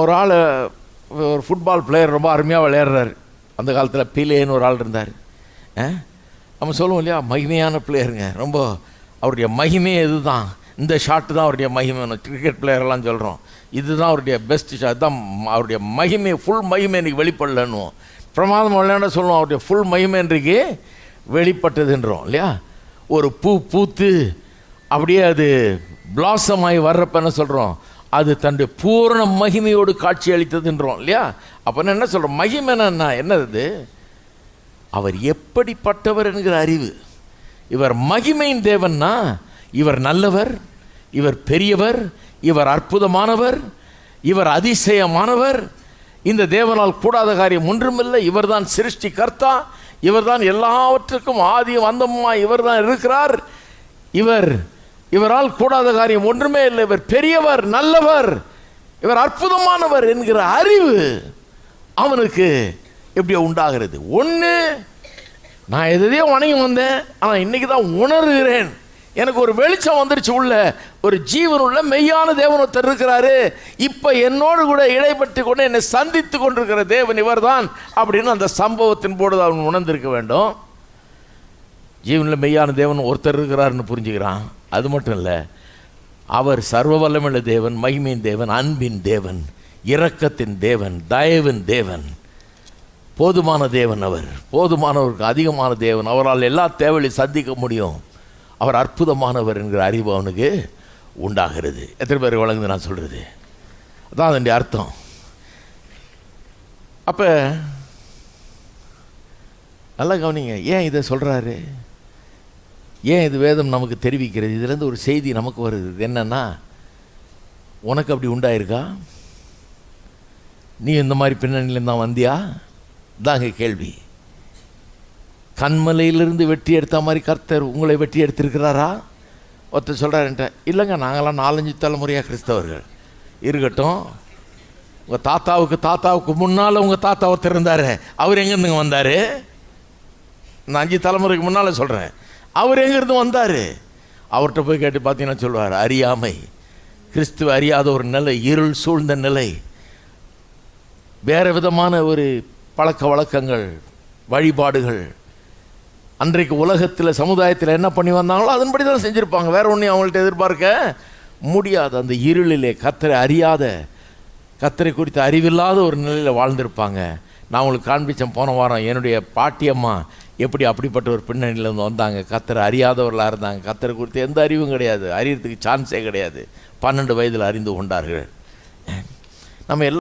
ஒரு ஆள் ஒரு ஃபுட்பால் பிளேயர் ரொம்ப அருமையாக விளையாடுறாரு. அந்த காலத்தில் பீலேன்னு ஒரு ஆள் இருந்தார். நம்ம சொல்லுவோம் இல்லையா, மகிமையான பிளேயருங்க, ரொம்ப அவருடைய மகிமையே இது தான், இந்த ஷாட்டு தான் அவருடைய மகிமை. கிரிக்கெட் பிளேயரெல்லாம் சொல்கிறோம் இதுதான் அவருடைய பெஸ்ட் ஷாட், தான் அவருடைய மகிமை, ஃபுல் மகிமை இன்றைக்கி வெளிப்படலன்னுவோம். பிரமாதம் விளையாட சொல்லுவோம், அவருடைய ஃபுல் மகிமை இன்றைக்கு வெளிப்பட்டதுன்றோம் இல்லையா. ஒரு பூ பூத்து அப்படியே அது பிளாசம் ஆகி வர்றப்ப என்ன சொல்கிறோம், அது தன்னுடைய பூரண மகிமையோடு காட்சி அளித்ததுன்றோம் இல்லையா. அப்போ என்ன சொல்கிறோம், மகிமைன்னா என்னது, அவர் எப்படிப்பட்டவர் என்கிற அறிவு. இவர் மகிமையின் தேவன்னா இவர் நல்லவர், இவர் பெரியவர், இவர் அற்புதமானவர், இவர் அதிசயமானவர், இந்த தேவனால் கூடாத காரியம் ஒன்றுமில்லை, இவர் தான் சிருஷ்டி கர்த்தா, இவர் தான் எல்லாவற்றுக்கும் ஆதியும் அந்தமுமா இவர் தான் இருக்கிறார், இவரால் கூடாத காரியம் ஒன்றுமே இல்லை, இவர் பெரியவர், நல்லவர், இவர் அற்புதமானவர் என்கிற அறிவு அவனுக்கு எப்படியோ உண்டாகிறது. ஒன்று, நான் எதையோ வணங்கி வந்தேன், ஆனால் இன்னைக்கு தான் உணர்கிறேன், எனக்கு ஒரு வெளிச்சம் வந்துருச்சு, உள்ள ஒரு ஜீவன் உள்ள மெய்யான தேவன் ஒருத்தர் இருக்கிறாரு, இப்போ என்னோடு கூட இடைப்பட்டு கொண்டு என்னை சந்தித்து கொண்டிருக்கிற தேவன் இவர் தான் அப்படின்னு அந்த சம்பவத்தின் போது அவன் உணர்ந்திருக்க வேண்டும். ஜீவனில் மெய்யான தேவன் ஒருத்தர் இருக்கிறாருன்னு புரிஞ்சுக்கிறான். அது மட்டும் இல்லை, அவர் சர்வ வல்லமையுள்ள தேவன், மகிமையின் தேவன், அன்பின் தேவன், இரக்கத்தின் தேவன், தயவின் தேவன், போதுமான தேவன், அவர் போதுமானவருக்கு அதிகமான தேவன், அவரால் எல்லா தேவையும் சந்திக்க முடியும், அவர் அற்புதமானவர் என்கிற அறிவு அவனுக்கு உண்டாகிறது. எத்தனை பேர் வழங்குது நான் சொல்கிறது, அதான் அதனுடைய அர்த்தம். அப்போ நல்லா கவனிங்க, ஏன் இதை சொல்கிறாரு, ஏன் இது வேதம் நமக்கு தெரிவிக்கிறது, இதுலேருந்து ஒரு செய்தி நமக்கு வருது. என்னன்னா, உனக்கு அப்படி உண்டாயிருக்கா, நீ இந்த மாதிரி பின்னணியிலேருந்து தான் வந்தியா, தாங்க கேள்வி. கண்மலையிலிருந்து வெட்டி எடுத்த மாதிரி கர்த்தர் உங்களை வெட்டி எடுத்திருக்கிறாரா? ஒருத்தர் சொல்கிறாருன்ட்ட, இல்லைங்க நாங்களாம் 4-5 தலைமுறையாக கிறிஸ்தவர்கள். இருக்கட்டும், உங்கள் தாத்தாவுக்கு முன்னால் உங்கள் தாத்தா ஒருத்தர் இருந்தார், அவர் எங்கேருந்துங்க வந்தார்? நான் 5 தலைமுறைக்கு முன்னால் சொல்கிறேன், அவர் எங்கேருந்து வந்தார்? அவர்கிட்ட போய் கேட்டு பார்த்தீங்கன்னா சொல்லுவார், அறியாமை, கிறிஸ்துவ அறியாத ஒரு நிலை, இருள் சூழ்ந்த நிலை, வேறு விதமான ஒரு பழக்க வழக்கங்கள், வழிபாடுகள், அன்றைக்கு உலகத்தில் சமுதாயத்தில் என்ன பண்ணி வந்தாங்களோ அதன்படி தான் செஞ்சுருப்பாங்க, வேறு ஒன்றையும் அவங்கள்ட்ட எதிர்பார்க்க முடியாது. அந்த இருளிலே கர்த்தரை அறியாத, கர்த்தரை குறித்த அறிவில்லாத ஒரு நிலையில் வாழ்ந்திருப்பாங்க. நான் உங்களுக்கு காண்பிச்சேன் போன வாரம், என்னுடைய பாட்டியம்மா எப்படி அப்படிப்பட்ட ஒரு பின்னணியிலேருந்து வந்தாங்க, கர்த்தரை அறியாதவர்களாக இருந்தாங்க, கர்த்தரை குறித்து எந்த அறிவும் கிடையாது, அறியறதுக்கு சான்ஸே கிடையாது, 12 வயதில் அறிந்து கொண்டார்கள். நம்ம எல்லாம்